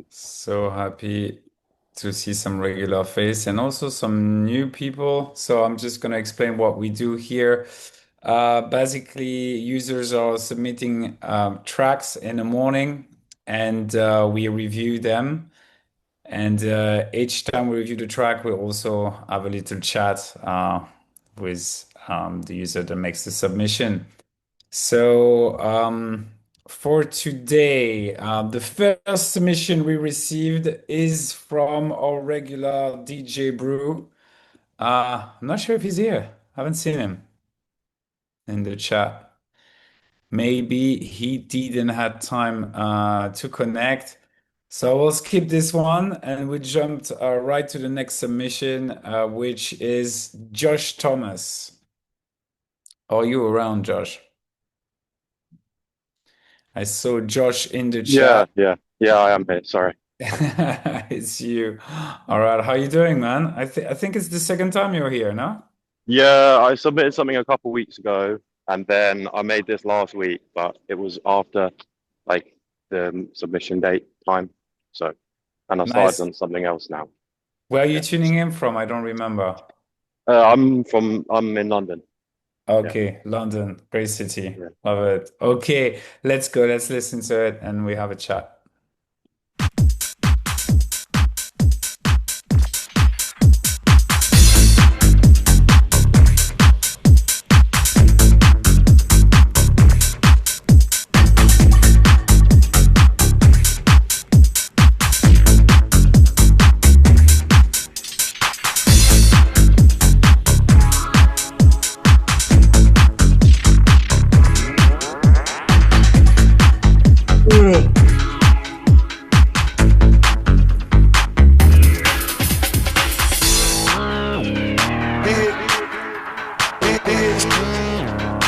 So happy to see some regular face and also some new people. So I'm just going to explain what we do here. Basically, users are submitting tracks in the morning and we review them. And each time we review the track, we also have a little chat with the user that makes the submission. So, for today, the first submission we received is from our regular DJ Brew. I'm not sure if he's here. I haven't seen him in the chat. Maybe he didn't have time to connect. So we'll skip this one and we jumped right to the next submission, which is Josh Thomas. Are you around, Josh? I saw Josh in the Yeah, chat. yeah, yeah, I am here. Sorry. It's you. All right, how you doing, man? I think it's the second time you're here, no? Yeah, I submitted something a couple weeks ago, and then I made this last week, but it was after like the submission date time. So, and I started Nice. on something else now. Where are you Yeah. tuning in from? I don't remember. I'm in London. Yeah, Okay, London, great city. yeah. Love it. Okay, let's go. Let's listen to it and we have a chat.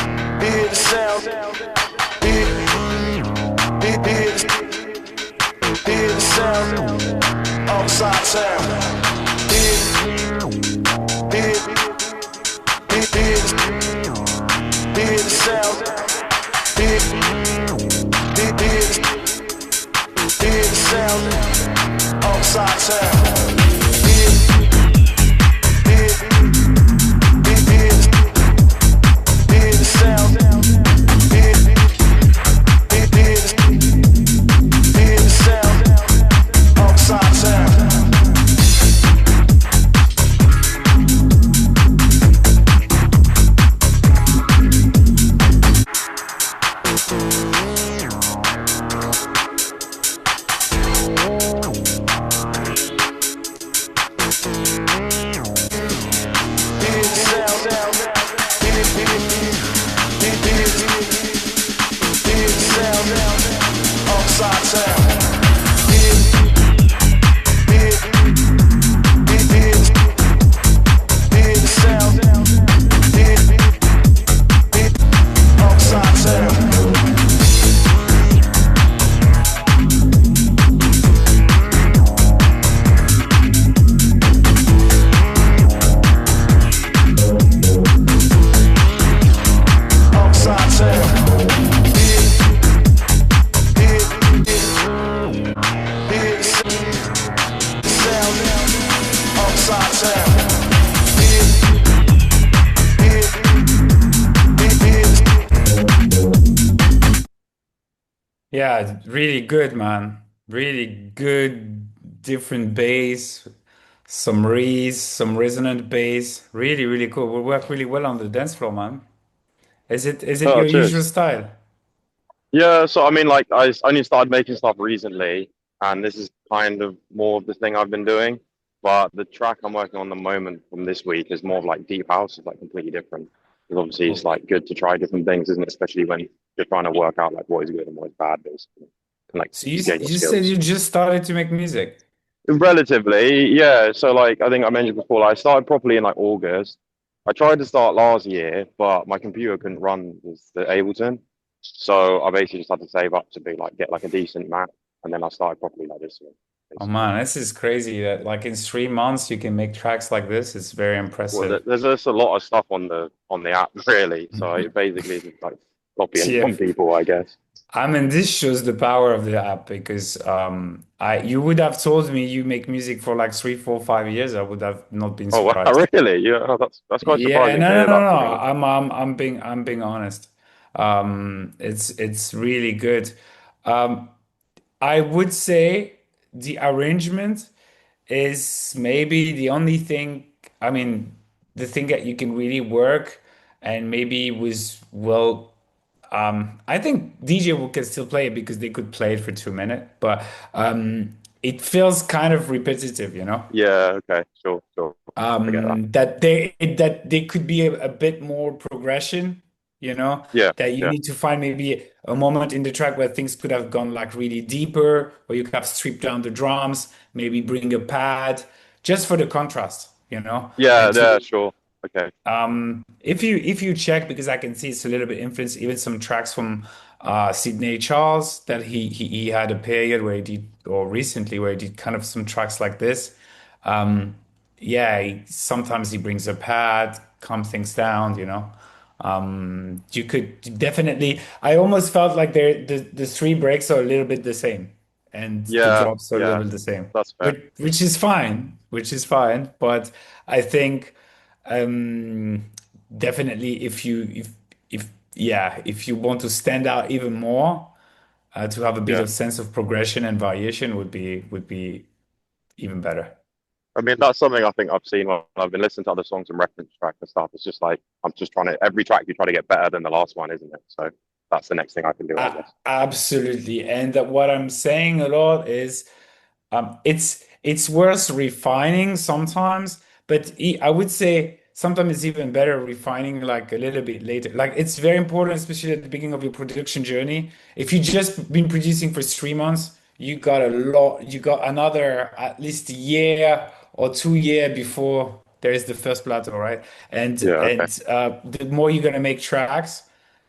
Hear the sound. Hear the sound. Outside sound. Hear the sound. Hear the sound. Outside sound. Hear the sound. Hear the sound. Outside sound. Hear the sound. Hear the sound. Outside sound. Hear the sound. Outside sound. Outside sound. Hear the sound. Outside sound. Yeah, really good, man. Really good, different bass, some reeds, some resonant bass. Really, really cool. We work really well on the dance floor, man. Is it Oh, your usual cheers. style? Yeah, so I mean, like, only started making stuff recently, and this is kind of more of the thing I've been doing. But the track I'm working on the moment from this week is more of like deep house, it's like completely different. Because obviously, it's like good to try different things, isn't it? Especially when you're trying to work out like what is good and what is bad, basically, and like So you just gain your you said skills. you just started to make music. Relatively, yeah. So like I think I mentioned before, like, I started properly in like August. I tried to start last year, but my computer couldn't run with the Ableton. So I basically just had to save up to be like get like a decent Mac, and then I started properly like this year, Oh basically. man, this is crazy that like in 3 months you can make tracks like this. It's very Well, impressive. there's just a lot of stuff on the app, really. So it basically is like copying Yeah, from people, I guess. I mean, this shows the power of the app because I you would have told me you make music for like 3, 4, 5 years. I would have not been Oh wow, surprised. really? Yeah, oh, that's quite Yeah, surprising no, to no, hear no, that, no. to be honest. I'm being honest. It's really good. Um, I would say the arrangement is maybe the only thing, I mean, the thing that you can really work and maybe was well, I think DJ can still play it because they could play it for 2 minutes, but it feels kind of repetitive, you know? Yeah, okay, sure, sure. I get that. That they could be a bit more progression, you know, Yeah, that you yeah, need to find maybe a moment in the track where things could have gone like really deeper, or you could have stripped down the drums, maybe bring a pad just for the contrast, you know, yeah, and yeah, to sure. Okay. if you check, because I can see it's a little bit influenced, even some tracks from Sydney Charles that he had a period where he did, or recently where he did kind of some tracks like this. Um, yeah, sometimes he brings a pad, calm things down, you know. You could definitely. I almost felt like the three breaks are a little bit the same, and the Yeah, drops are a little yeah, bit the same, that's fair. which is fine, which is fine. But I think. Um, Definitely, if yeah, if you want to stand out even more, to have a bit Yeah. of sense of progression and variation would be even better. I mean, that's something I think I've seen when I've been listening to other songs and reference tracks and stuff. It's just like I'm just trying to every track you try to get better than the last one, isn't it? So that's the next thing I can do, I guess. Absolutely, and what I'm saying a lot is it's worth refining sometimes, but I would say sometimes it's even better refining like a little bit later. Like it's very important, especially at the beginning of your production journey. If you just been producing for 3 months, you got a lot, you got another at least a year or 2 year before there is the first plateau, right? And Yeah. Okay. and the more you're gonna make tracks,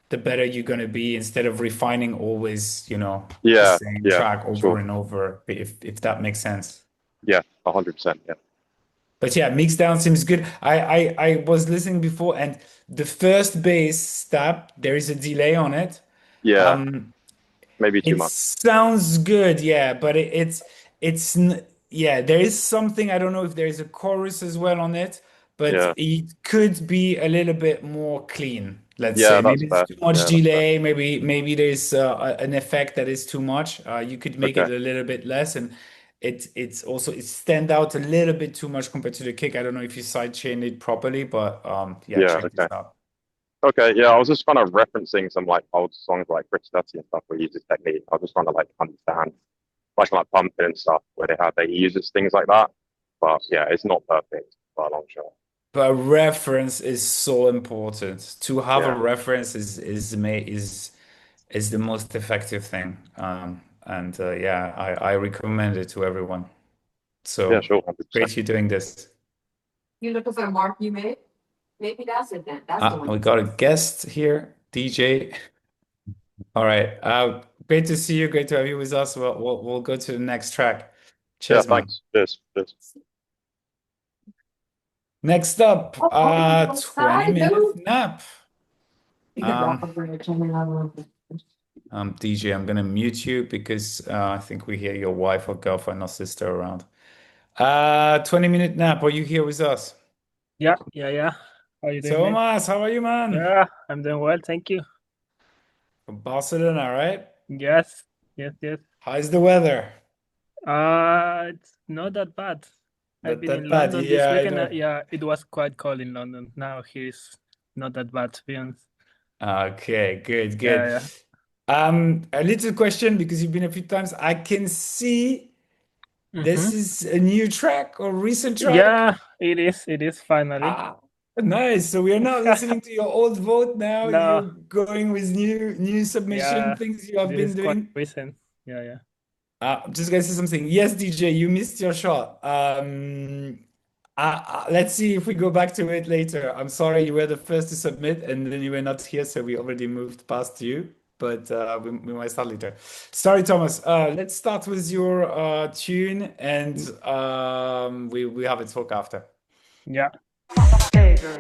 the better you're gonna be instead of refining always, the Yeah. same Yeah. track over Sure. and over, if that makes sense. Yeah. 100%. Yeah. But yeah, mix down seems good. I was listening before, and the first bass step, there is a delay on it. Yeah. Um, Maybe too it much. sounds good, yeah, but yeah, there is something. I don't know if there is a chorus as well on it, but Yeah. it could be a little bit more clean. Let's say Yeah. That's maybe it's fair. too much Yeah. That's fair. delay. Maybe there's an effect that is too much. You could make it Okay. a little bit less, and it stand out a little bit too much compared to the kick. I don't know if you sidechain it properly, but yeah, Yeah. check this Okay. out. Okay. Yeah. I was just kind of referencing some like old songs like Chris Dutty and stuff where he uses technique. I was just trying to like understand like pumping and stuff where he uses things like that. But yeah, it's not perfect by a long shot. But reference is so important. To have a Yeah. reference is the most effective thing. And yeah, I recommend it to everyone. Yeah. So Sure. 100%. great you're doing this. You looking for a mark you made? Maybe that's it then. That's the one. We got a guest here, DJ. All right. Great to see you. Great to have you with us. We'll go to the next track. Yeah. Cheers, man. Thanks. Cheers. Cheers. Next up, Oh, you go 20 outside, minute dude. nap. You can walk Um, over and turn it on. DJ, I'm gonna mute you because I think we hear your wife or girlfriend or sister around. 20 minute nap. Are you here with us? Yeah, yeah, yeah. How you doing, man? Thomas, how are you, man? Yeah, I'm doing well, thank you. From Barcelona, right? Yes, yes, yes. How's the weather? It's not that bad. I've Not been that in bad. London this Yeah, I weekend. know. Yeah, it was quite cold in London. Now here's not that bad, to be honest. Okay, good, Yeah, good. yeah. A little question because you've been a few times. I can see Mm-hmm. this is a new track or recent track. Yeah, it is finally. Ah, nice. So we are not listening to your old vote now. You're No, going with new submission yeah, things you have this been is quite doing. recent. Yeah, yeah. I'm just gonna say something. Yes, DJ, you missed your shot. Let's see if we go back to it later. I'm sorry you were the first to submit, and then you were not here, so we already moved past you. But we might start later. Sorry, Thomas. Let's start with your tune, and we have a talk after. Yeah. Hey, girl.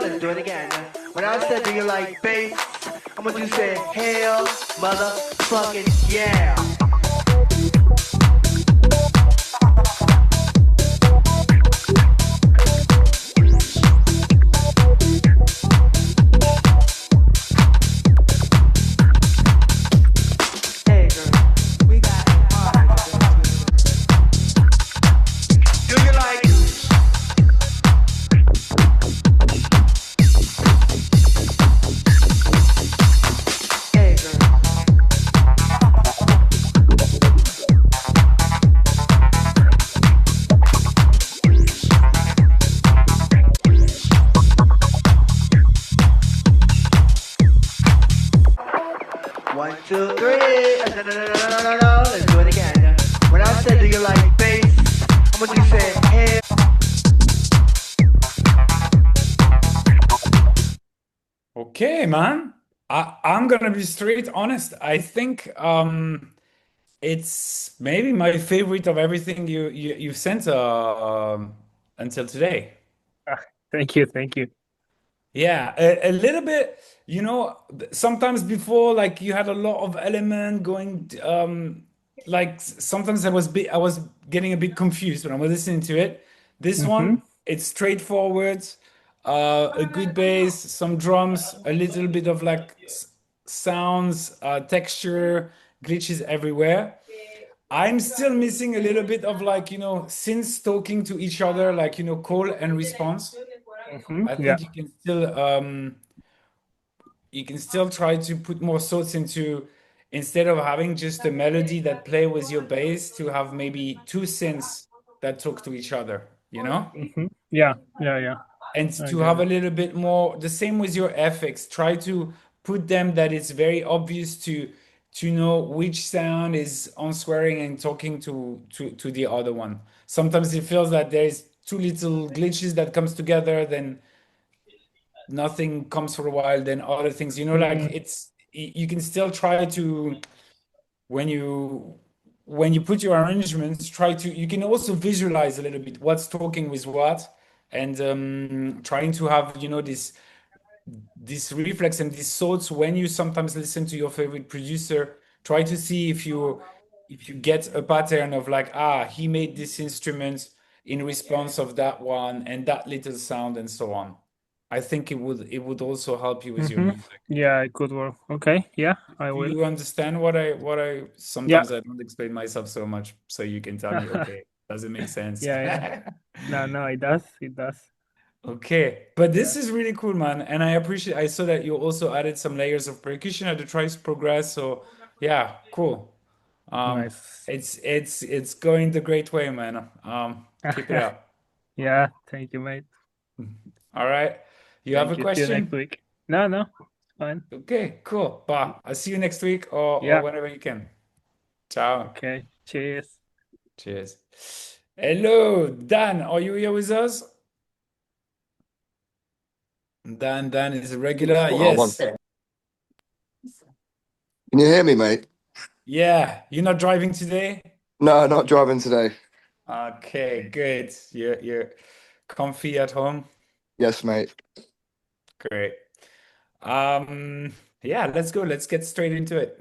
let's do it again. When I said, do you like bass? I want you to say, hell, motherfucking yeah. Hey, girl, we got a party to go to. Do you like Hey, girl. One, two, three. No, no, no, no, no, no, no. Let's do it again. When I said, do you like bass? I want you to say, hey. Okay, man. I'm gonna be straight honest. I think it's maybe my favorite of everything you've sent until today. Ah, thank you, thank you. Yeah, a little bit, sometimes before like you had a lot of element going like sometimes I was getting a bit confused when I was listening to it. This Mm-hmm. one, it's straightforward, a good bass, some drums, a little bit of like sounds, texture, glitches everywhere. I'm still missing a little bit of like, synths talking to each other, like, call and response. Mm-hmm. I Yeah. think you can still try to put more thoughts into instead of having just a melody that play with your bass to have maybe two synths that talk to each other, Mm-hmm. Yeah, yeah, yeah. and I to get have a it. little bit more the same with your FX. Try to put them that it's very obvious to know which sound is answering and talking to the other one. Sometimes it feels that there's two little glitches that comes together, then nothing comes for a while, then other things, like Mm, you can still try to when you put your arrangements, try to you can also visualize a little bit what's talking with what, and trying to have this reflex and these thoughts when you sometimes listen to your favorite producer. Try to see if you get a pattern of like, he made this instrument in response of that one and that little sound and so on. I think it would also help you with your mm-hmm. music. Yeah, it could work. Okay, yeah, I Do will. you understand what I Yeah. sometimes I don't explain myself so much, so you can tell me, okay, does it make sense? Yeah, yeah. No, no, it does. It does. Okay, but Yeah. this is really cool, man, and I saw that you also added some layers of percussion at the Trice Progress, so yeah, cool. Nice. It's going the great way, man. Keep it up. Yeah, thank you, mate. All right. You have a Thank you. See you next question? week. No, no, it's fine. Okay, cool. Bah, I'll see you next week or Yeah. whenever you can. Ciao. Okay. Cheers. Cheers. Hello, Dan. Are you here with us? Dan is a regular. Hold on one Yes. second. Can you hear me, mate? Yeah. You're not driving today? No, not driving today. Okay, good. You're comfy at home. Yes, mate. Great. Um, yeah, let's go. Let's get straight into it.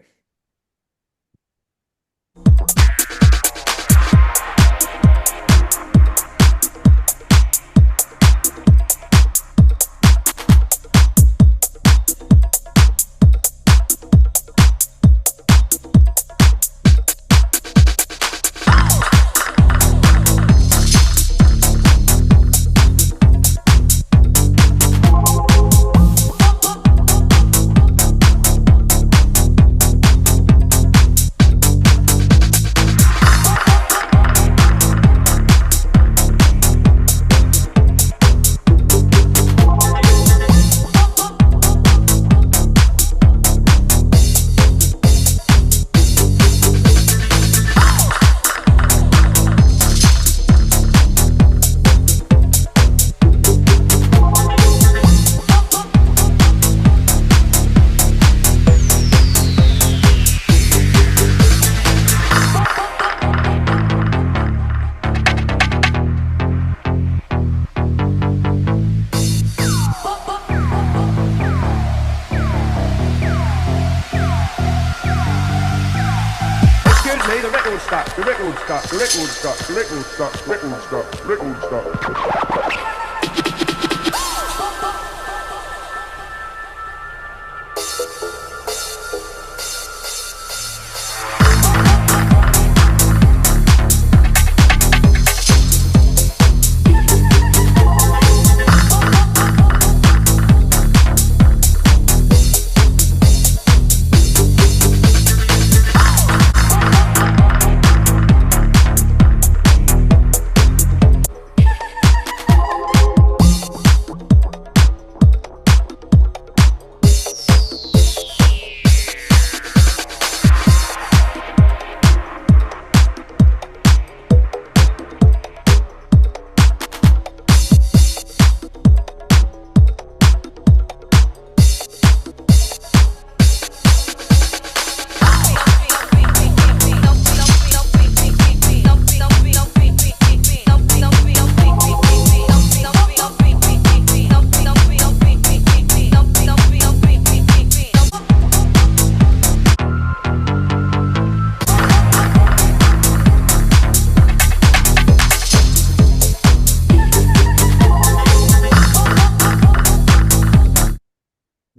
me, the record stuck, the record stuck, the record stuck, the record stuck, the record stuck, the record stuck.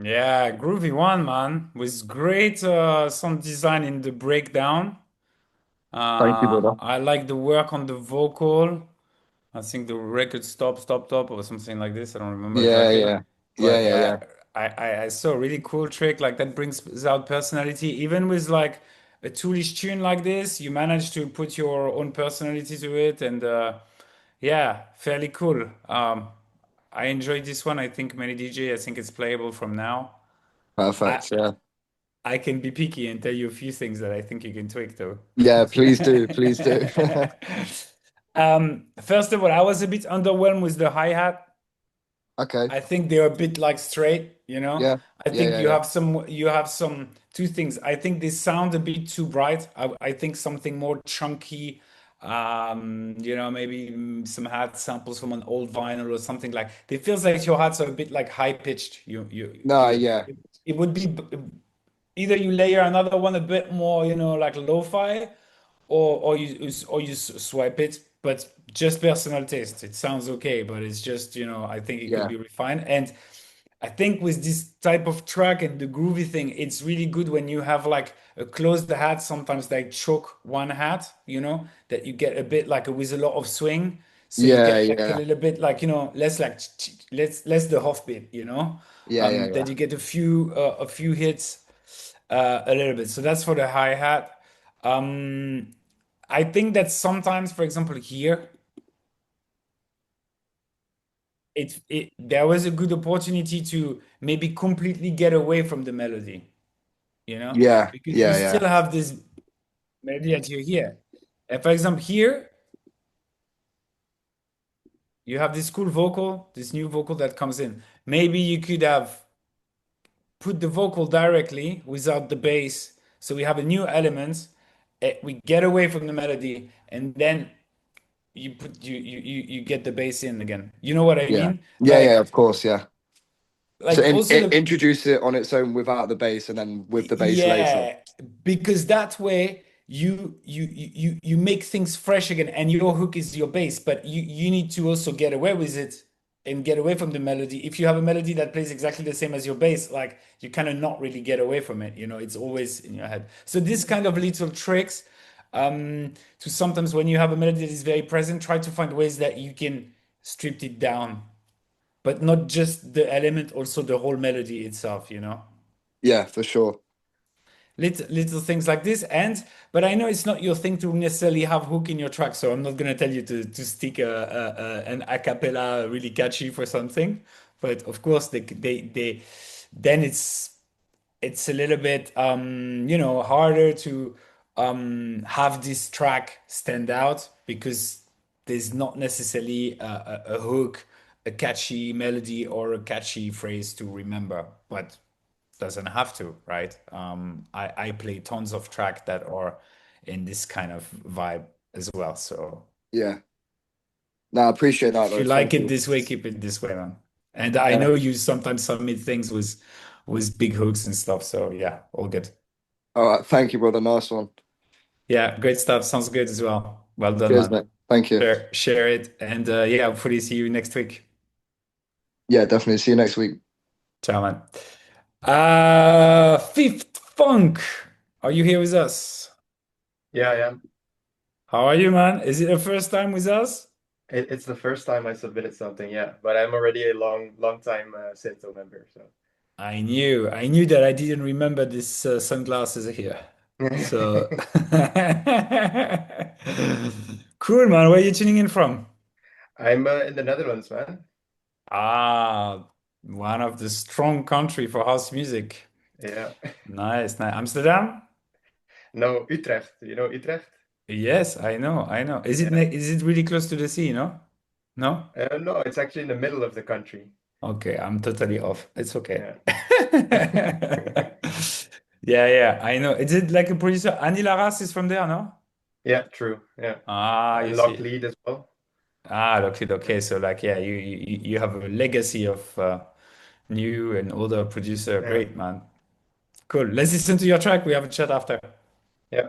Yeah, groovy one, man, with great sound design in the breakdown. Thank you, brother. I like the work on the vocal. I think the record stop, stop, top, or something like this. I don't remember Yeah, exactly. yeah, yeah, But yeah, yeah, yeah. I saw a really cool trick like that brings out personality. Even with like a toolish tune like this, you manage to put your own personality to it, and yeah, fairly cool. I enjoyed this one. I think many DJ. I think it's playable from now. I Perfect. Yeah, I can be picky and tell you a few things that I think you can tweak though. yeah. Please do, please do. First of all, I was a bit underwhelmed with the hi-hat. Okay. I think they're a bit like straight, you know. Yeah, I yeah, think yeah, yeah, you have some two things. I think they sound a bit too bright. I think something more chunky, you know, maybe some hat samples from an old vinyl or something like. It feels like your hats are a bit like high pitched. no, yeah, It would be either you layer another one a bit more, you know, like lo-fi, or you swipe it. But just personal taste. It sounds okay, but it's just, you know, I think it could yeah, be refined. And I think with this type of track and the groovy thing, it's really good when you have like a closed hat, sometimes they choke one hat, you know, that you get a bit like with a lot of swing. So you yeah, get like a yeah, little bit like, you know, less like less the half beat, you know, yeah, yeah, that yeah, you get a few hits a little bit. So that's for the hi-hat. Um, I think that sometimes, for example, here, it there was a good opportunity to maybe completely get away from the melody, you know, yeah, because you yeah, yeah, still have this melody that you hear. And for example, here you have this cool vocal, this new vocal that comes in. Maybe you could have put the vocal directly without the bass, so we have a new element. We get away from the melody, and then you get the bass in again. You know what I yeah, mean? yeah, yeah. Of course, yeah. So Also the introduce it on its own without the bass, and then with the bass later. yeah, because that way you make things fresh again, and your hook is your bass, but you need to also get away with it and get away from the melody. If you have a melody that plays exactly the same as your bass, like you kind of not really get away from it, you know, it's always in your head. So this kind of little tricks to sometimes when you have a melody that is very present, try to find ways that you can strip it down, but not just the element, also the whole melody itself, you know. Yeah, for sure. Little things like this. And but I know it's not your thing to necessarily have hook in your track, so I'm not gonna tell you to stick an a cappella really catchy for something. But of course they then it's a little bit you know, harder to have this track stand out because there's not necessarily a hook, a catchy melody, or a catchy phrase to remember. But doesn't have to, right? I play tons of track that are in this kind of vibe as well. So Yeah. No, I appreciate that if you though. like Thank it you. this way, keep it this way, man. And I Yeah. know you sometimes submit things with big hooks and stuff. So yeah, all good. All right. Thank you, brother. Nice one. Yeah, great stuff. Sounds good as well. Well done, Cheers, man. mate. Thank you. Share it, and yeah, hopefully see you next week. Yeah, definitely. See you next week. Ciao, man. Fifth Funk, are you here with us? Yeah, I am. How are you, man? Is it the first time with us? It's the first time I submitted something, yeah. But I'm already a long time SYNTHO member, so. I knew that I didn't remember this sunglasses here. So cool, man. Where are you tuning in from? I'm in the Netherlands, man. Ah, one of the strong country for house music. Yeah. Nice, nice. Amsterdam? No, Utrecht. You know Utrecht? Yes, I know, I know. Yeah. Is it really close to the sea, no? No? No, it's actually in the middle of the country. Okay, I'm totally off. It's okay. Yeah. Yeah, yeah, I know. Is it like a producer? Annie Laras is from there, no? Yeah, true. Yeah. Ah, you And Lock see. Lead as well. Ah, okay, okay. So like, yeah, you have a legacy of new and older producer. Yeah. Great, man. Cool. Let's listen to your track. We have a chat after. Yeah.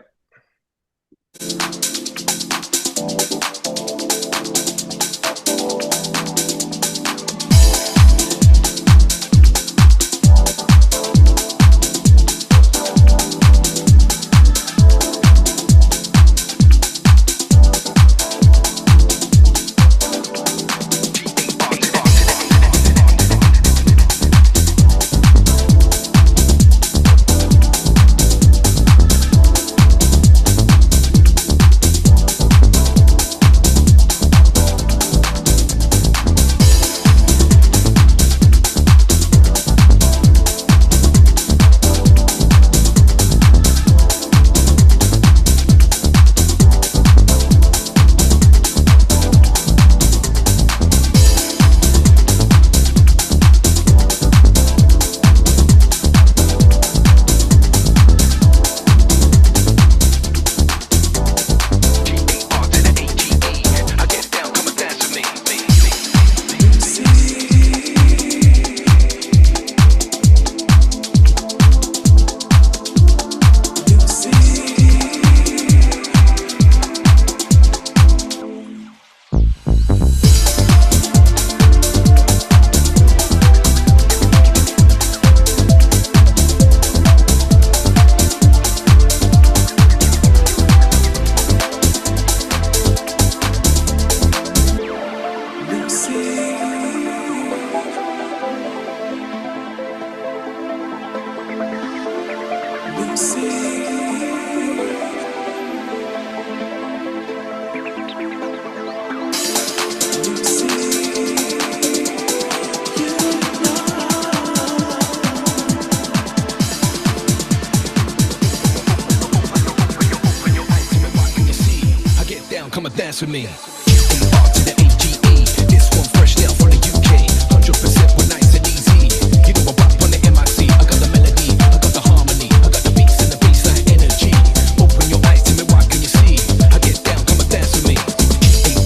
Come and dance with me. R to the AGE. This one fresh now from the UK. 100% we're nice and easy. You know I rap on the MIC. I got the melody, I got the harmony, I got the beats and the bassline energy. Open your eyes to me, what can you see? I get down, come and dance with me.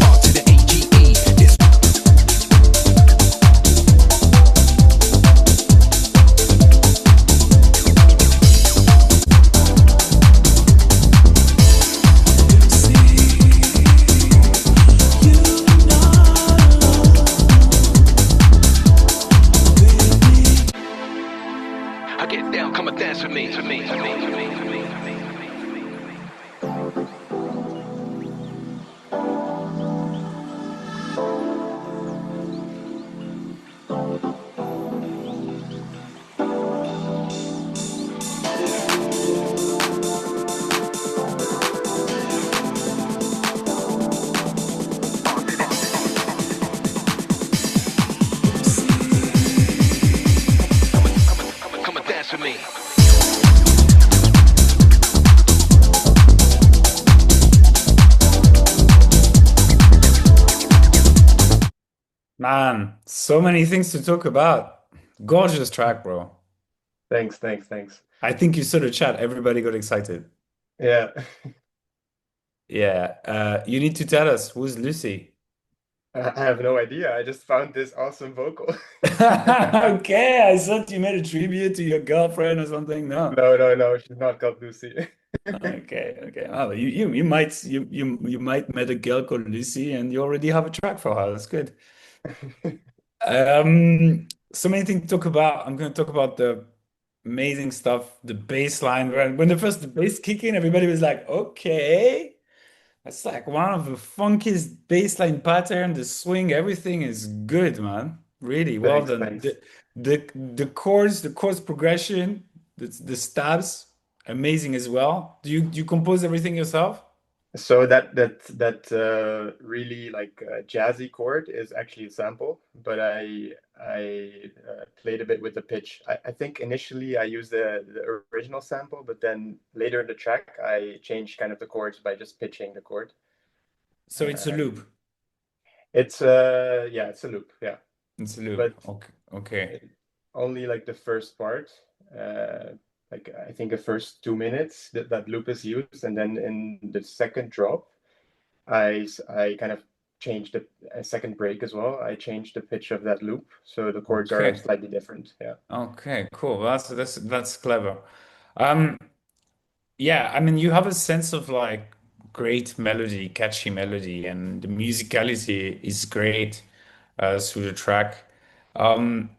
R to the AGE. This I get down, come and dance with me. Come and dance with me. Man, so many things to talk about. Gorgeous track, bro. Thanks. I think you saw the chat. Everybody got excited. Yeah. Yeah. You need to tell us who's Lucy. I have no idea. I just found this awesome vocal. Okay, I thought you made a tribute to your girlfriend or something. No. No. She's not called Lucy. Okay, okay. Oh, you might met a girl called Lucy and you already have a track for her. That's good. So many things to talk about. I'm going to talk about the amazing stuff, the bass line. When the bass kick in, everybody was like, okay, that's like one of the funkiest bass line pattern, the swing, everything is good, man. Really well Thanks, done. thanks. The chords progression, the stabs, amazing as well. Do you compose everything yourself? So that really like jazzy chord is actually a sample, but I played a bit with the pitch. I think initially I used the original sample, but then later in the track I changed kind of the chords by just pitching the chord. So it's a Uh, loop. it's yeah, it's a loop, yeah, It's a loop. but Okay. Okay. it, only like the first part, uh, like I think the first 2 minutes that loop is used, and then in the second drop. I kind of changed the a second break as well. I changed the pitch of that loop, so the chords are Okay. slightly different. Yeah, Okay, cool. That's clever. Um, yeah, I mean you have a sense of like great melody, catchy melody, and the musicality is great through the track. Um,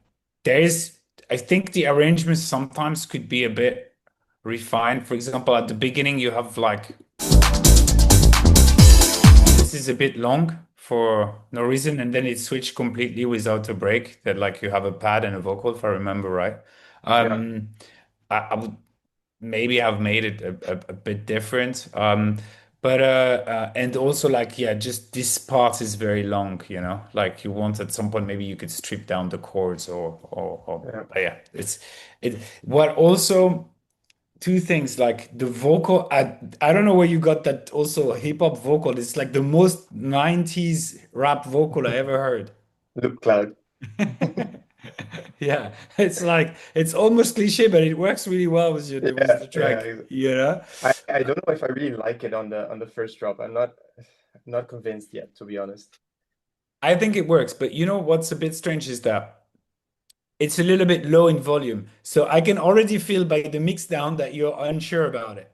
there is, I think the arrangements sometimes could be a bit refined. For example, at the beginning you have like this is a bit long for no reason, and then it switched completely without a break. That like you have a pad and a vocal, if I remember right. yeah, Um, I would maybe have made it a bit different. But and also like yeah, just this part is very long, you know. Like you want at some point maybe you could strip down the chords or yeah, but yeah, it's it. What also two things like the vocal. I don't know where you got that also hip hop vocal. It's like the most 90s rap vocal I ever heard. loop cloud. Yeah, it's like it's almost cliche, but it works really well with with Yeah, the track, yeah. you know? I don't know if I really like it on the first drop. I'm not convinced yet, to be honest. I think it works, but you know what's a bit strange is that it's a little bit low in volume. So I can already feel by the mix down that you're unsure about it.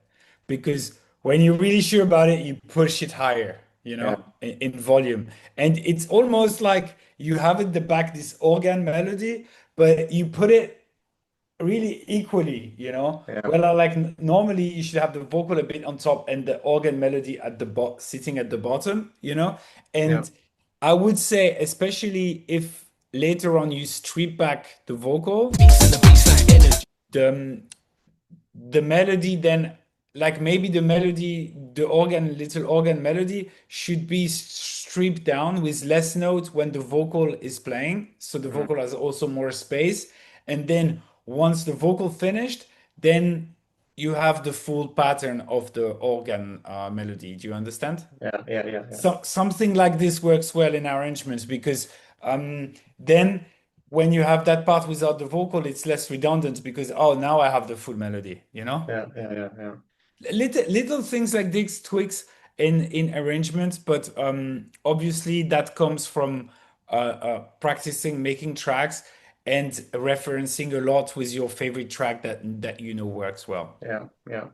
Because when you're really sure about it, you push it higher, you Yeah, know, in volume. And it's almost like you have at the back this organ melody, but you put it really equally, you know. yeah, Well, like normally you should have the vocal a bit on top and the organ melody at the sitting at the bottom, you know. yeah, And I would say, especially if later on you strip back the vocal, the the melody then like maybe the melody the organ little organ melody should be stripped down with less notes when the vocal is playing so the mhm, vocal has also more space and then once the vocal finished then you have the full pattern of the organ melody. Do you understand? yeah, yeah, yeah, yeah, So something like this works well in arrangements because then when you have that part without the vocal, it's less redundant because oh now I have the full melody, you know? yeah, yeah, yeah, yeah. Little things like these tweaks in arrangements, but obviously that comes from practicing making tracks and referencing a lot with your favorite track that you know works well. Yeah, yeah,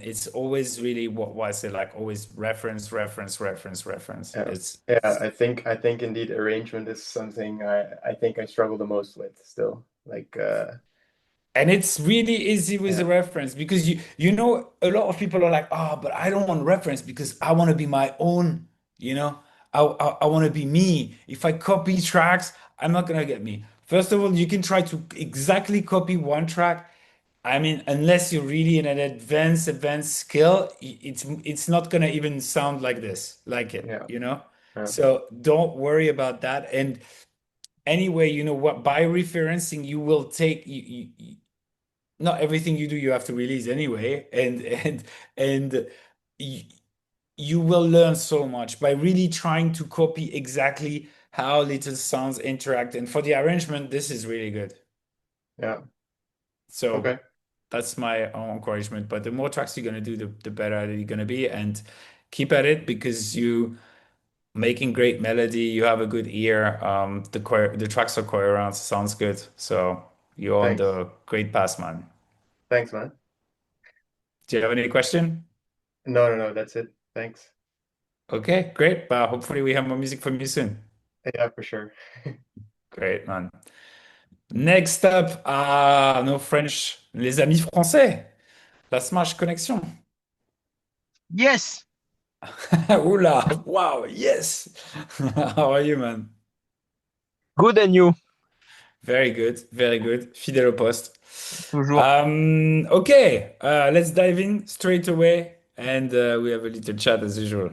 It's always really what I say, like always reference, reference, reference, reference. yeah. It's Yeah, I think indeed arrangement is something I think I struggle the most with still. Like and it's really easy with yeah, the reference because you know a lot of people are like, oh, but I don't want reference because I want to be my own, you know. I want to be me. If I copy tracks, I'm not gonna get me. First of all, you can try to exactly copy one track. I mean, unless you're really in an advanced skill, it's not gonna even sound like this, like it, yeah, you know? yeah, So don't worry about that. And anyway, you know what, by referencing, you will take not everything you do you have to release anyway, and you, you will learn so much by really trying to copy exactly how little sounds interact. And for the arrangement, this is really good. yeah. So Okay. that's my own encouragement. But the more tracks you're gonna do, the better you're gonna be, and keep at it because you making great melody. You have a good ear. The tracks are coherent. Sounds good. So you're on Thanks. the great path, man. Thanks, man. Do you have any question? No, no, no, that's it. Thanks. Okay, great. Hopefully we have more music from you soon. Yeah, for sure. Great, man. Next up, nos French, les amis français, la Smash Connection. Yes, Oula, wow, yes. How are you, man? good and you, Very good, very good. Fidèle au poste. toujours. Okay, let's dive in straight away, and we have a little chat as usual.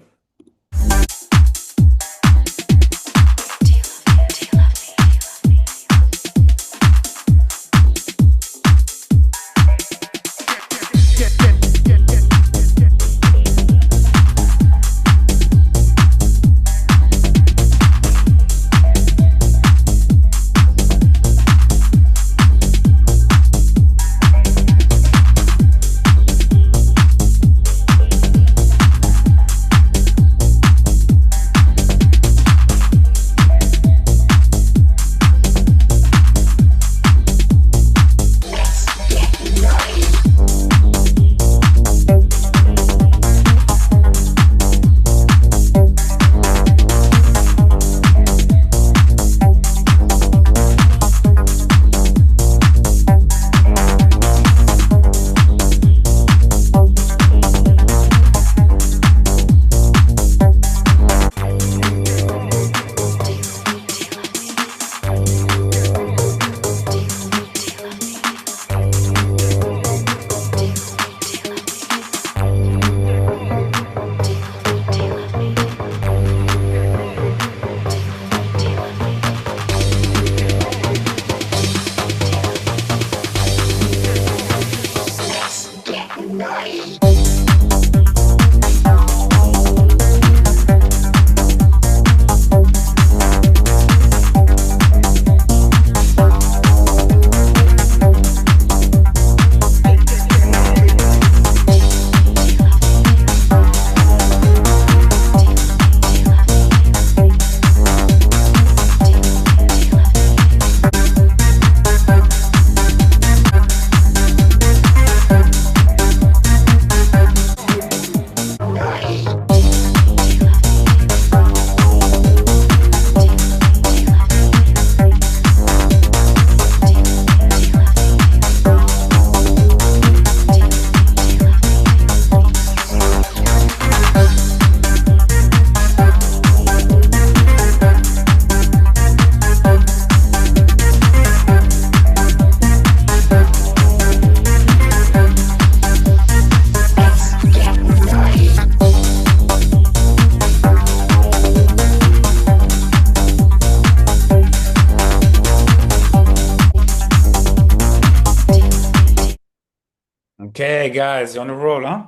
Okay, guys, you're on a roll, huh?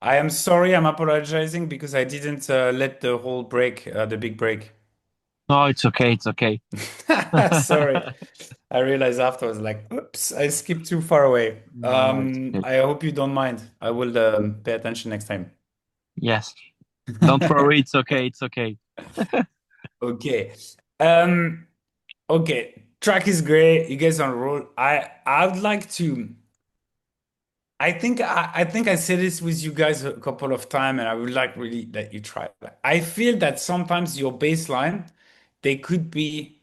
I am sorry, I'm apologizing because I didn't let the whole break, the big break. No, it's okay, it's okay. Sorry. I realized afterwards, like, oops, I skipped too far away. No, no, it's okay. I hope you don't mind. I will pay attention next time. Yes. Don't worry, it's okay, it's okay. Okay. Um, okay. Track is great. You guys are on a roll. I would like to. I think I said this with you guys a couple of times, and I would like really that you try that. I feel that sometimes your bass line, they could be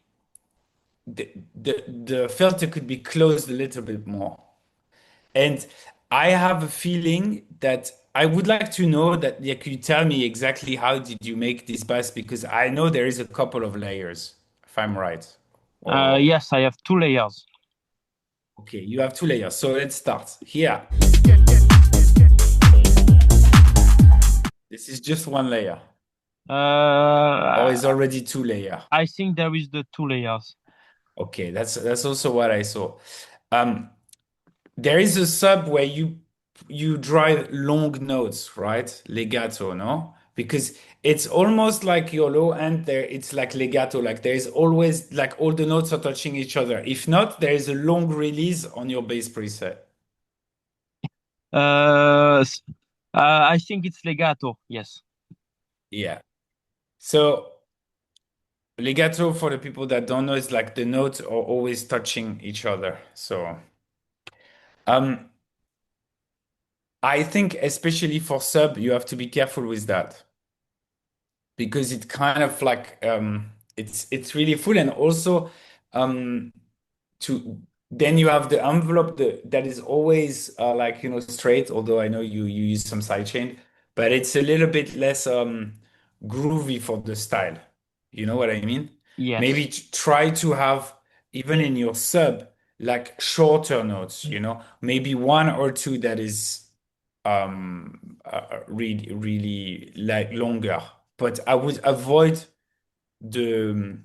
the filter could be closed a little bit more. And I have a feeling that I would like to know that, yeah, could you tell me exactly how did you make this bass? Because I know there is a couple of layers, if I'm right. Or Yes, I have 2 layers. okay, you have two layers. So let's start here. This is just one layer, or is Uh, already two layer. I think there is the 2 layers. Okay, that's also what I saw. Um, there is a sub where you drive long notes, right? Legato, no? Because it's almost like your low end there, it's like legato, like there is always like all the notes are touching each other. If not, there is a long release on your bass preset. Uh, s- I think it's legato, yes. Yeah. So legato, for the people that don't know, is like the notes are always touching each other. So um I think especially for sub, you have to be careful with that because it kind of like it's really full and also um to then you have the envelope that is always like straight, although I know you use some sidechain, but it's a little bit less groovy for the style. You know what I mean? Maybe Yes. try to have even in your sub like shorter notes, maybe one or two that is really really like longer, but I would avoid the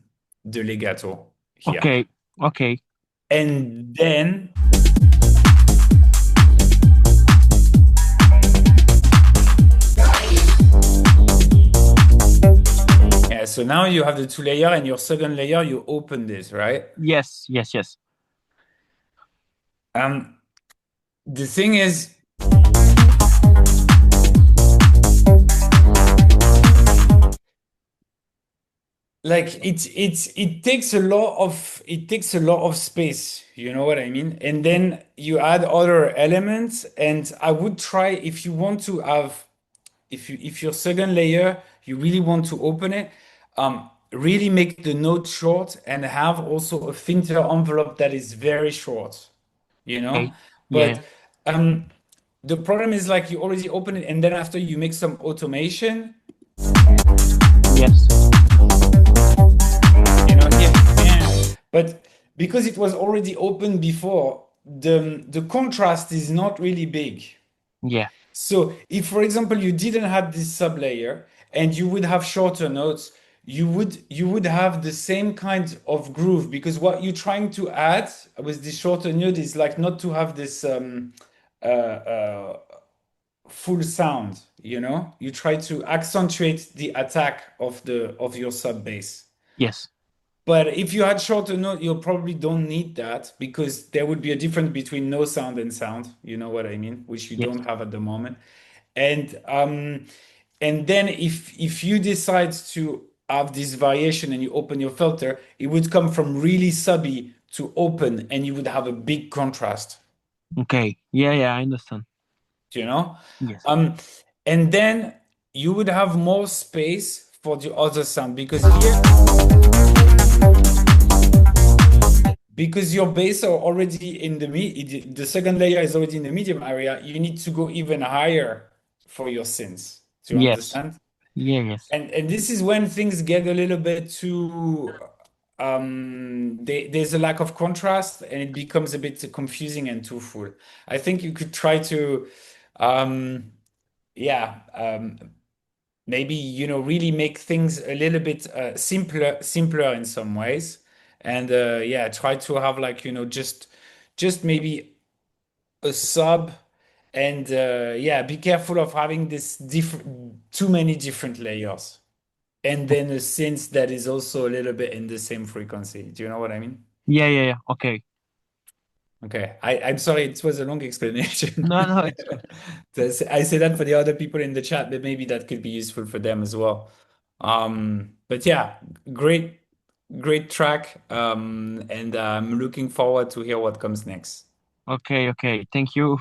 the legato here. Okay. Okay. And then, yeah, so now you have the two layer and your second layer, you open this, right? Yes. Yes. Yes. Um, the thing is, like it takes a lot of space, you know what I mean? And then you add other elements, and I would try if you want to have if your second layer you really want to open it, really make the note short and have also a filter envelope that is very short, you know. Okay. Yeah. But um, the problem is like you already open it and then after you make some automation, Yes. here, yeah. But because it was already open before, the contrast is not really big. Yeah. So if, for example, you didn't have this sublayer and you would have shorter notes, you would have the same kind of groove because what you're trying to add with the shorter note is like not to have this full sound, You try to accentuate the attack of your sub bass. Yes. But if you had shorter note, you probably don't need that because there would be a difference between no sound and sound. You know what I mean? Which you Yes. don't have at the moment. And then if you decide to have this variation and you open your filter, it would come from really subby to open, and you would have a big contrast. Okay. Yeah. Yeah. I understand. You know? Yes. Um, and then you would have more space for the other sound because your bass are already in the second layer is already in the medium area, you need to go even higher for your synths. Do you Yes. understand? Yeah. Yes. And this is when things get a little bit too there's a lack of contrast and it becomes a bit confusing and too full. I think you could try to um yeah maybe really make things a little bit simpler in some ways, and yeah, try to have like just maybe a sub, and yeah, be careful of having this different too many different layers, and then a synth that is also a little bit in the same frequency. Do you know what I mean? Yeah. Yeah. Yeah. Okay. Okay, I'm sorry, it was a long explanation. No. No. It's good. I say that for the other people in the chat, but maybe that could be useful for them as well. But yeah, great, great track. And I'm looking forward to hear what comes next. Okay. Okay. Thank you.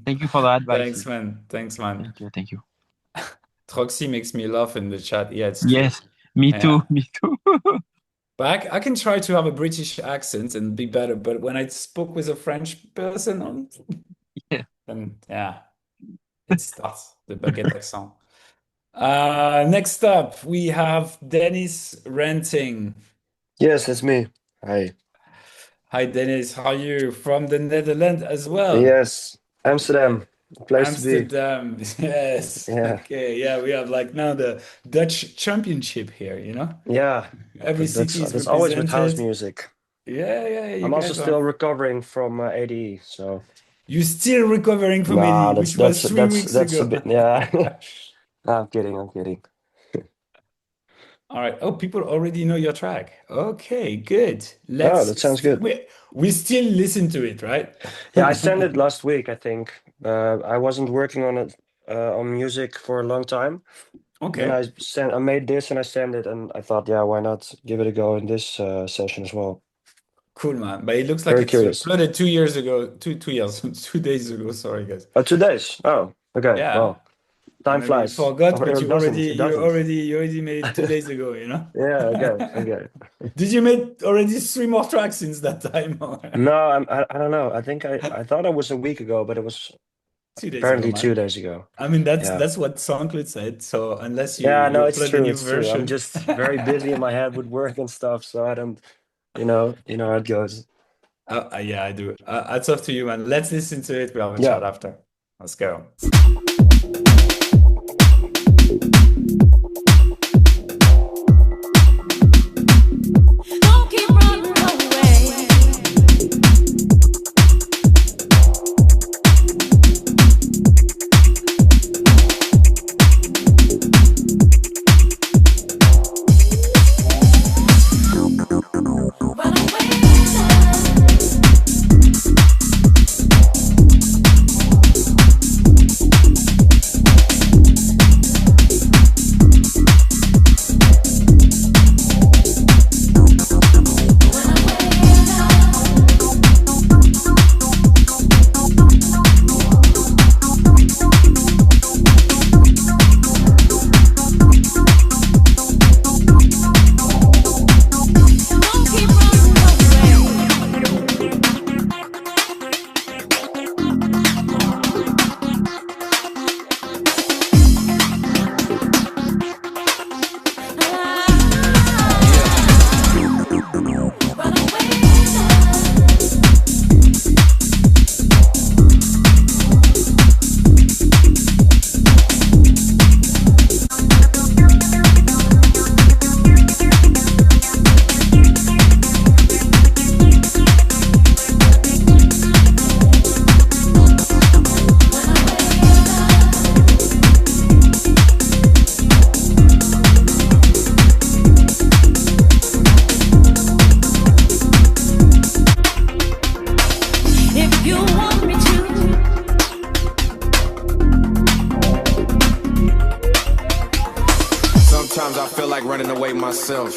Thank you for the Thanks, advices. man. Thanks, man. Thank you. Thank you. Troxy makes me laugh in the chat. Yeah, it's true. Yes. Me too. Yeah. Me too. But I can try to have a British accent and be better. But when I spoke with a French person, Yeah. then yeah, it starts the baguette accent. Next up, we have Dennis Renting. Yes, it's me. Hi. Hi, Dennis. How are you? From the Netherlands as well? Yes, Amsterdam, place to be. Amsterdam. Yes. Yeah, Okay. Yeah, we have like now the Dutch championship here, yeah. Every But city is that's always with house represented. music. Yeah, yeah, you I'm also guys are. still recovering from ADE, so You're still recovering from nah, AD, which was 3 weeks that's a ago. bit yeah. Nah, I'm kidding, I'm kidding. All right. Oh, people already know your track. Okay, good. Oh, that sounds Let's good. we still listen to it, right? Yeah, I sent it last week, I think. I wasn't working on it on music for a long time. Then Okay. I made this and I sent it, and I thought, yeah, why not give it a go in this session as well? Cool, man. But it looks like Very it's curious. uploaded 2 years ago, 2 years, 2 days ago. Sorry, guys. Oh, 2 days. Oh, okay. Yeah. Well, Yeah, time maybe you flies. forgot, Or but it doesn't. It doesn't. you already made it 2 days ago, you know? Yeah, okay, okay. Did you make already three more tracks since that time? Or No, I don't know. I think I thought it was a week ago, but it was 2 days ago, apparently two man. days ago. I mean, Yeah. that's what SoundCloud said. So unless Yeah, you no, it's upload a true. new It's true. I'm version. just very busy in my head with work and stuff, so I don't, you know how it goes. Yeah, I do. Hats off to you, man. Let's listen to it. We'll have a Yeah. chat after. Let's go. Don't keep running away. Run Don't keep running away. Run away. If you want me to. Sometimes I feel like running away myself.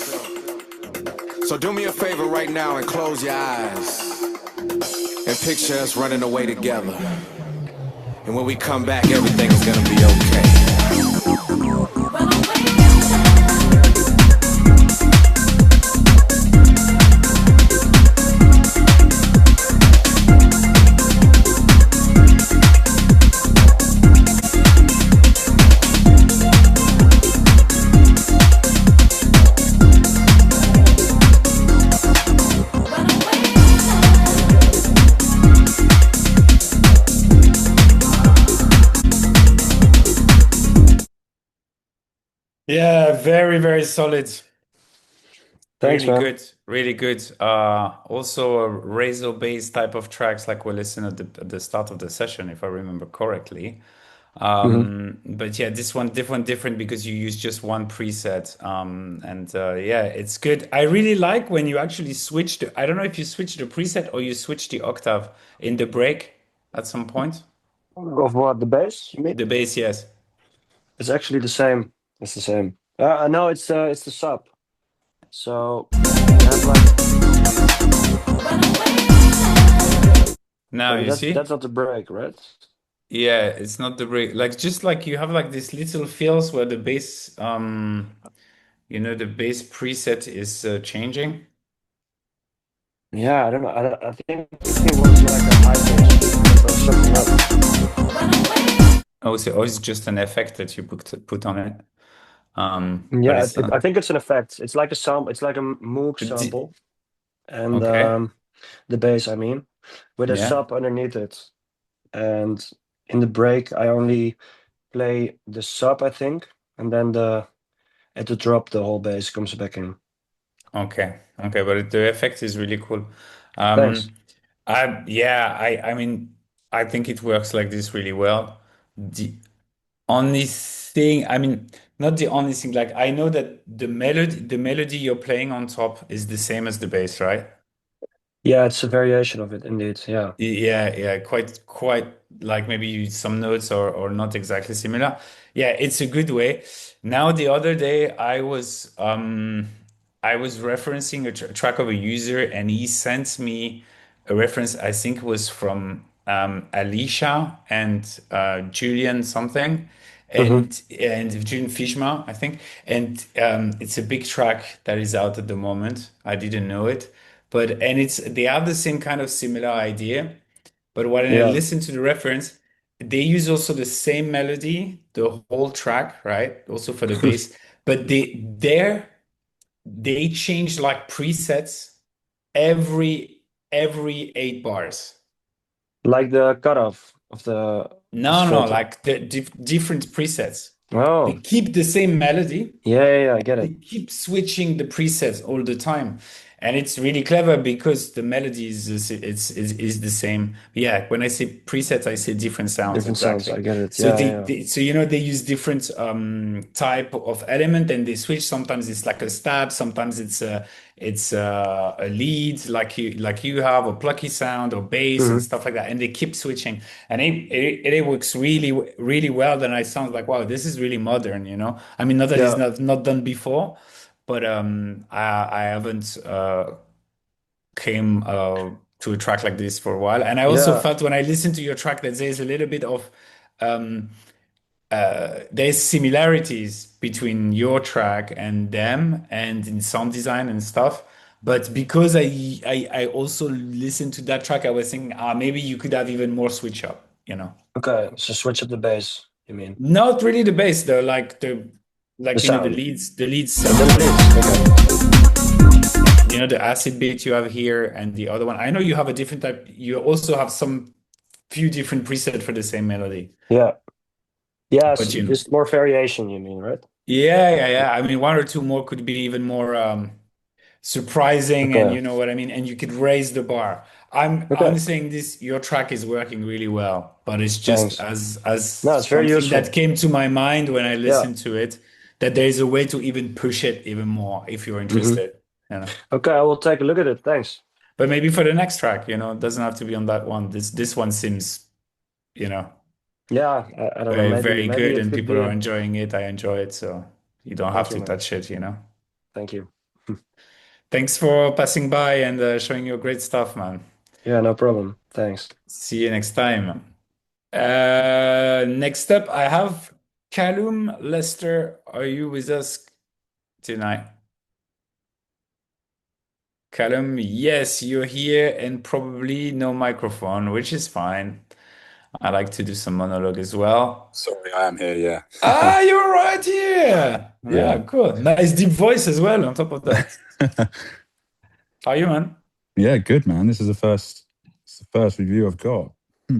So do me a favor right now and close your eyes and picture us running away together. And when we come back, everything is gonna be okay. Yeah, very, very solid. Thanks, Really man. good. Really good. Also a razor bass type of tracks like we listened at the start of the session, if I remember correctly. Hmm. But yeah, this one different because you use just one preset. And yeah, it's good. I really like when you actually switch I don't know if you switch the preset or you switch the octave in the break at some point. Of what, the bass, you mean? The bass, yes. It's actually the same. It's the same. No, it's the sub. So you have like, Now but you that's see? not the break, right? Yeah, it's not the break. Like just like you have like these little fills where the bass, the bass preset is changing. Yeah, I don't know. I think it was like a high pitch or something else. Oh, it's just an effect that you put on it. But Yeah, it's not. I think it's an effect. It's like a sample. It's like a Moog D- sample, and Okay. the bass, I mean, with a Yeah. sub underneath it. And in the break, I only play the sub, I think, and then at the drop, the whole bass comes back in. Okay. Okay. But the effect is really cool. Thanks. Um, I mean, I think it works like this really well. The only thing, I mean, not the only thing, like I know that the melody you're playing on top is the same as the bass, right? Yeah, it's a variation of it, indeed. Yeah. Yeah, yeah, quite like maybe some notes or not exactly similar. Yeah, it's a good way. Now the other day I was I was referencing a track of a user, and he sent me a reference. I think it was from Alicia and Julian something, Hmm. and Julian Fishma, I think. And it's a big track that is out at the moment. I didn't know it, but and it's they have the same kind of similar idea. But when I Yeah. listen to the reference, they use also the same melody, the whole track, right? Also for the bass, but they change like presets every every 8 bars. Like the cutoff of the No, no, stratum. like the different presets. They Oh, keep the same melody, yeah, yeah, yeah, I get they it. keep switching the presets all the time, and it's really clever because the melody is the same. Yeah, when I say presets, I say different sounds Different sounds, I exactly. get it. So Yeah, yeah. so they use different type of element and they switch. Sometimes it's like a stab, sometimes it's a lead like you have a plucky sound or bass and Hmm. stuff like that, and they keep switching, and it works really well. Then I sound like wow, this is really modern, you know. I mean, not that it's Yeah, not done before, but I haven't came to a track like this for a while, and I also yeah. felt when I listened to your track that there's a little bit of um, there's similarities between your track and them and in sound design and stuff. But because I also listened to that track, I was thinking, maybe you could have even more switch up, you know. Okay, so switch up the bass, you mean? Not really the bass though, The like sound. the lead The sound, leads. Okay. the acid beat you have here and the other one. I know you have a different type. You also have some few different presets for the same melody, Yeah. Yes, but just more variation, you mean, right? yeah. I mean, one or two more could be even more surprising, and Okay. you know what I mean. And you could raise the bar. I'm Okay. saying this. Your track is working really well, but it's just Thanks. as No, it's very something that useful. came to my mind when I Yeah. listened to it. That there is a way to even push it even more if you're Hmm. interested. You know. Okay, I will take a look at it. Thanks. But maybe for the next track, you know, it doesn't have to be on that one. This one seems, you know, Yeah, I don't know. very, Maybe very maybe good it and could people are be. enjoying it. I enjoy it, so you don't have Thank you, to man. touch it, you know. Thank you. Thanks for passing by and showing your great stuff, man. Yeah, no problem. Thanks. See you next time. Next up, I have Callum Lester. Are you with us tonight? Callum, yes, you're here and probably no microphone, which is fine. I like to do some monologue as well. Sorry, I am here, yeah. You're right here. Yeah. Yeah, cool. Nice deep voice as well on top of that. How are you, man? Yeah, good man. This is it's the first review I've got. Hmm.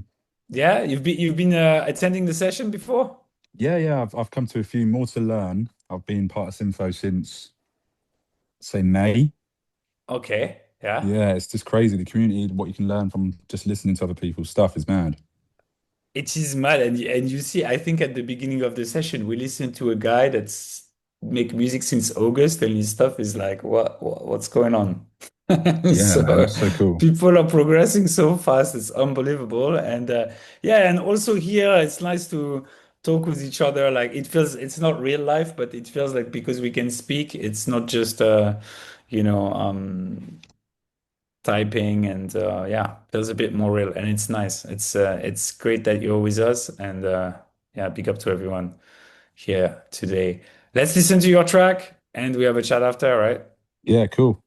Yeah, you've been attending the session before? Yeah, I've come to a few more to learn. I've been part of SYNTHO since say May. Okay, yeah. Yeah, it's just crazy. The community, what you can learn from just listening to other people's stuff is mad. It is mad, and you see, I think at the beginning of the session we listened to a guy that's make music since August, and his stuff is like, what's going on? Yeah, man, So it's so cool. people are progressing so fast, it's unbelievable. And yeah, and also here it's nice to talk with each other. Like it feels it's not real life, but it feels like because we can speak, it's not just you know, typing and yeah, feels a bit more real and it's nice. It's great that you're with us and yeah, big up to everyone here today. Let's listen to your track and we have a chat after, all right? Yeah, cool.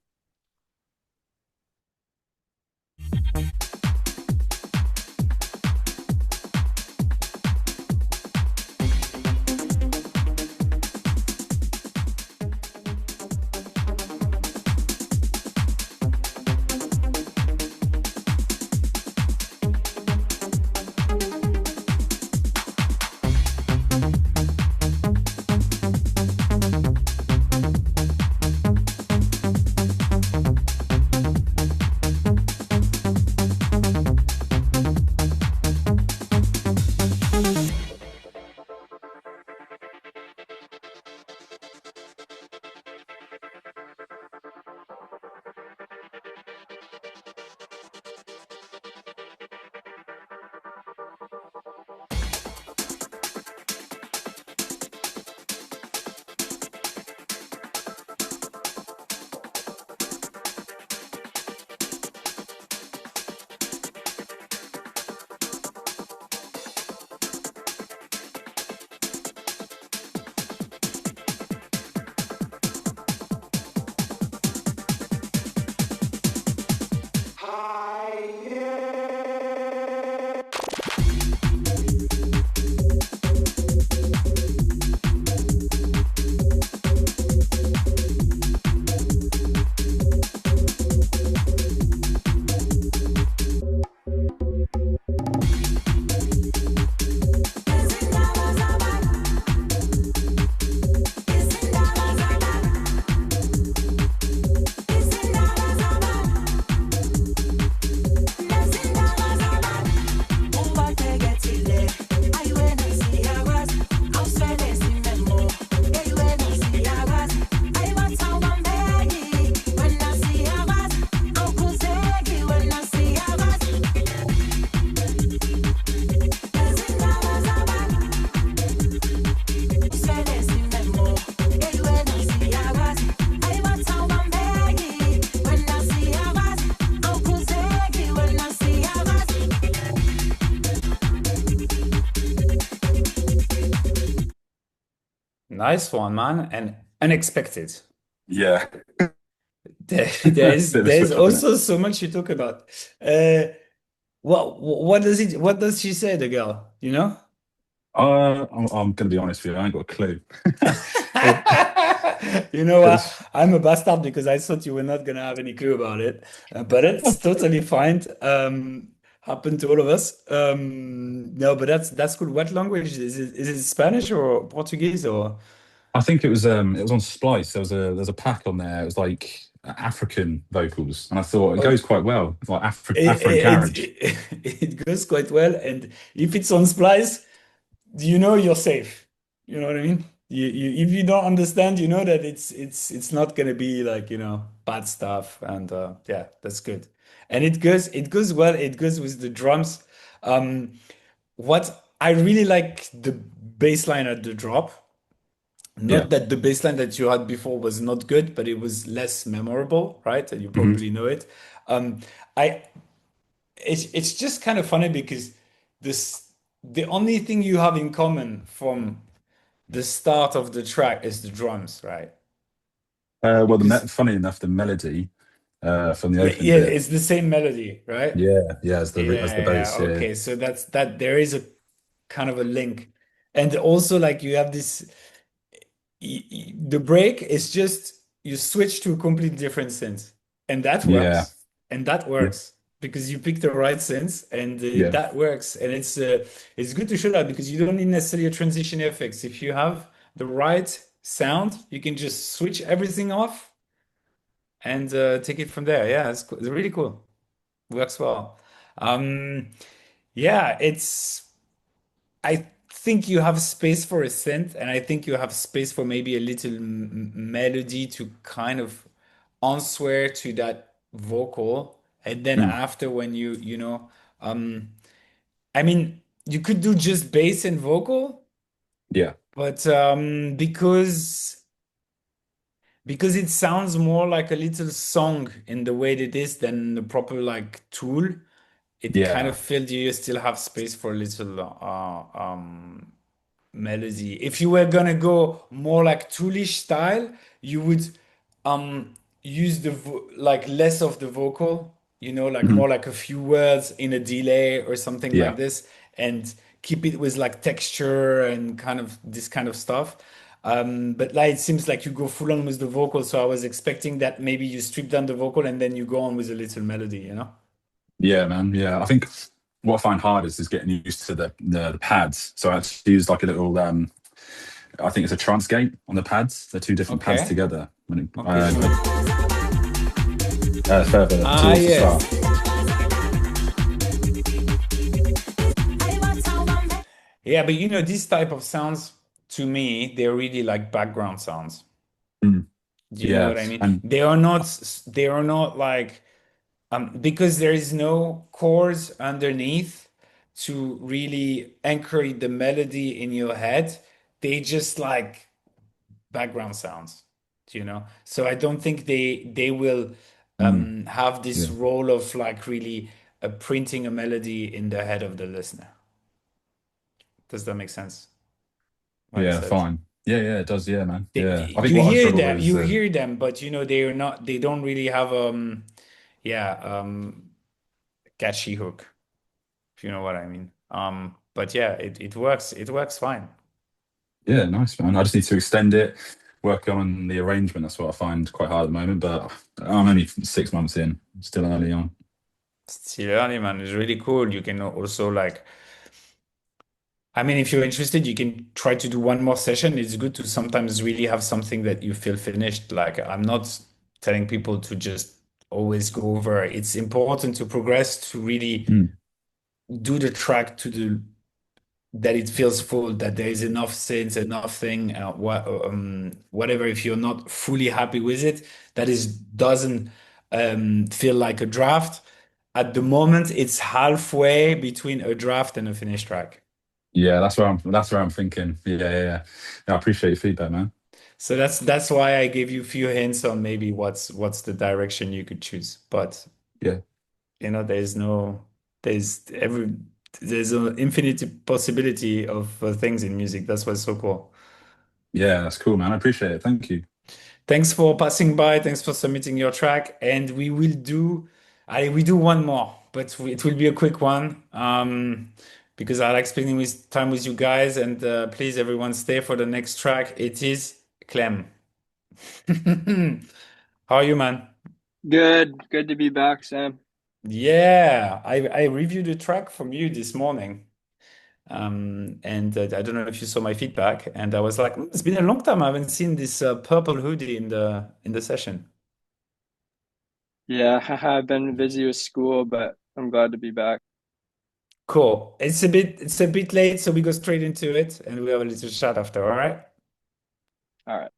Nice one, man, and unexpected. Yeah, There's bit of a there's switch up in it. also so much you talk about. Uh, what does she say, the girl? You know? I'm going to be honest with you, I ain't got a clue. It, You know what? it's, I'm a bastard because I thought you were not gonna have any clue about it, but it's totally fine. Happened to all of us. No, but that's cool. What language is it? Is it Spanish or Portuguese or? I think it was on Splice. There's a pack on there. It was like African vocals, and I thought it goes Okay. quite well. It's like Afro It, garage. it, it goes quite well, and if it's on Splice, you know you're safe. You know what I mean? If you don't understand, you know that it's not gonna be like, bad stuff. And yeah, that's good. And it goes well, it goes with the drums. Um, what I really like the bass line at the drop. Yeah. Not that the bass line that you had before was not good, but it was less memorable, right? And you Hmm. probably know it. Um, I it's just kind of funny because the only thing you have in common from the start of the track is the drums, right? Well, Because funny enough, the melody from the yeah, opening yeah, bit. it's the same melody, right? Yeah, as the Yeah, yeah, bass. Yeah, okay. So that there is a kind of a link. And also like you have this the break is just you switch to a completely different synth. And that yeah, works. And that yeah, works because you pick the right synth and yeah. that works. And it's good to show that because you don't need necessarily a transition effects. If you have the right sound, you can just switch everything off and take it from there. Yeah, it's cool. It's really cool. Works well. Um, yeah, I think you have space for a synth, and I think you have space for maybe a little melody to kind of answer to that vocal. And then Mm, after when um, I mean, you could do just bass and vocal, yeah. but because it sounds more like a little song in the way it is than the proper like tool, it kind of Yeah. feels you still have space for a little melody. If you were gonna go more like toolish style, you would um use like less of the vocal, like Mhm. more like a few words in a delay or something like Yeah. this, and keep it with like texture and kind of this kind of stuff. But like it seems like you go full on with the vocal, so I was expecting that maybe you strip down the vocal and then you go on with a little melody. Yeah, man. Yeah. I think what I find hardest is getting used to the pads. So I actually use like a little I think it's a trance gate on the pads. They're two different pads Okay. together. Okay, so Further towards the yes. start. Yeah, but these type of sounds to me, they're really like background sounds. Mm, Do you know yeah. what I mean? And They are not like because there is no chords underneath to really anchor the melody in your head. They just like background sounds, So I don't think they will have this yeah. role of like really printing a melody in the head of the listener. Does that make sense? What I Yeah, said? fine. Yeah, it does. Yeah, man. Yeah. I think You what I hear struggle them, with is but they don't really have yeah, catchy hook, if you know what I mean. But yeah, it works fine. yeah, nice, man. I just need to extend it, work on the arrangement. That's what I find quite hard at the moment, but I'm only 6 months in, still early on. Still early, man. It's really cool. You can also like, I mean, if you're interested, you can try to do one more session. It's good to sometimes really have something that you feel finished. Like, I'm not telling people to just always go over. It's important to progress to really Mm, do the track to the that it feels full, that there is enough synths, enough thing, whatever. If you're not fully happy with it, that is doesn't feel like a draft. At the moment, it's halfway between a draft and a finished track. yeah, that's where I'm thinking. Yeah, I appreciate your feedback, man. So that's why I gave you a few hints on maybe what's the direction you could choose. But Yeah. there's no there's every there's an infinite possibility of things in music. That's what's so cool. Yeah, that's cool, man. I appreciate it. Thank you. Thanks for passing by. Thanks for submitting your track. And we do one more, but it will be a quick one. Because I like spending time with you guys. And please, everyone, stay for the next track. It is Clem. How are you, man? Good. Good to be back, Sam. Yeah, I reviewed a track from you this morning. And I don't know if you saw my feedback, and I was like, It's been a long time. I haven't seen this purple hoodie in the session." Yeah, I've been busy with school, but I'm glad to be back. Cool. It's a bit late, so we go straight into it, and we have a little chat after. All right. All right.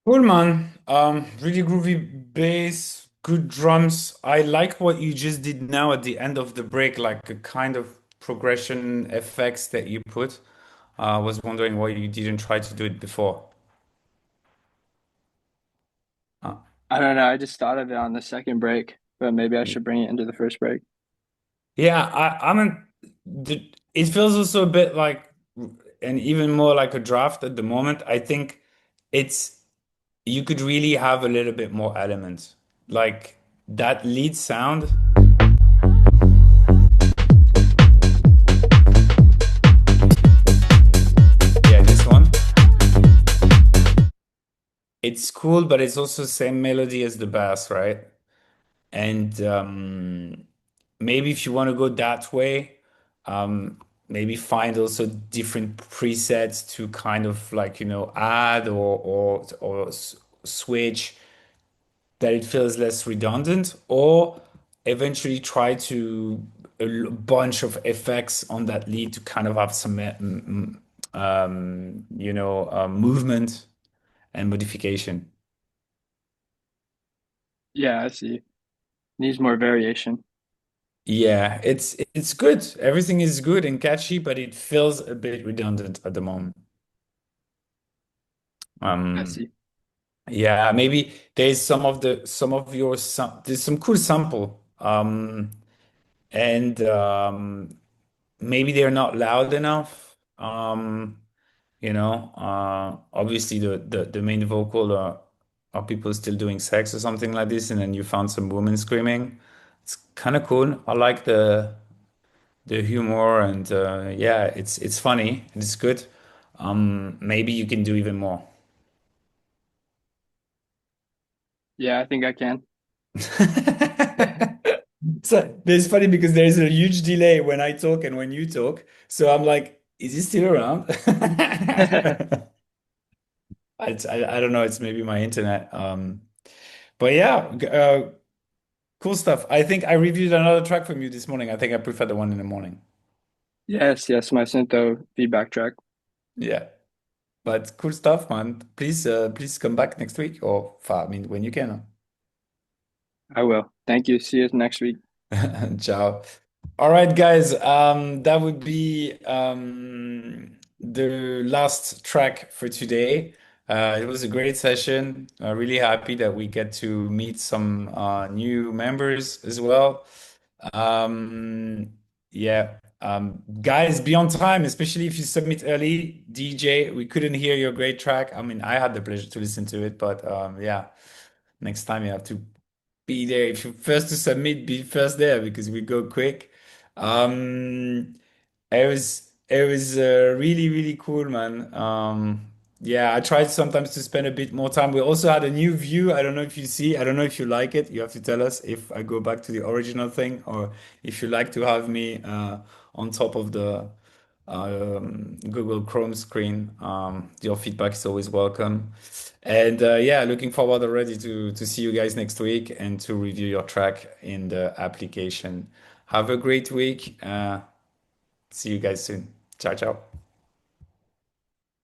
Cool, man. Really groovy bass, good drums. I like what you just did now at the end of the break, like a kind of progression effects that you put. I was wondering why you didn't try to do it before. Uh, I don't know. I just thought of it on the second break, but maybe I should bring it into the first break. yeah, it feels also a bit like, and even more like a draft at the moment. I think it's, you could really have a little bit more elements. Like that lead sound. Yeah, this one. It's cool, but it's also same melody as the bass, right? And maybe if you want to go that way, maybe find also different presets to kind of like, add or switch, that it feels less redundant, or eventually try to bunch of effects on that lead to kind of have some movement and modification. Yeah, I see. Needs more variation. Yeah, it's good. Everything is good and catchy, but it feels a bit redundant at the moment. I Um, see. yeah, maybe there's some cool sample. And maybe they're not loud enough. Obviously the main vocal are people still doing sex or something like this, and then you found some women screaming. It's kind of cool. I like the humor, and yeah, it's funny and it's good. Maybe you can do even more. Yeah, I think I can. So it's funny because there's a huge delay when I talk and when you talk. So I'm like, is he still around? I don't know. It's maybe my internet. But yeah, cool stuff. I think I reviewed another track from you this morning. I think I prefer the one in the morning. Yes, yes, my SYNTHO feedback track. Yeah, but cool stuff, man. Please come back next week, or I mean, when you can. I will. Thank you. See you next week. Ciao. All right, guys. That would be the last track for today. It was a great session. Really happy that we get to meet some new members as well. Um, yeah. Guys, be on time, especially if you submit early. DJ, we couldn't hear your great track. I mean, I had the pleasure to listen to it, but yeah, next time you have to be there. If you're first to submit, be first there because we go quick. Um, it was really really cool, man. Yeah, I tried sometimes to spend a bit more time. We also had a new view. I don't know if you see. I don't know if you like it. You have to tell us if I go back to the original thing or if you like to have me on top of the Google Chrome screen. Your feedback is always welcome. And yeah, looking forward already to see you guys next week and to review your track in the application. Have a great week. See you guys soon. Ciao, ciao.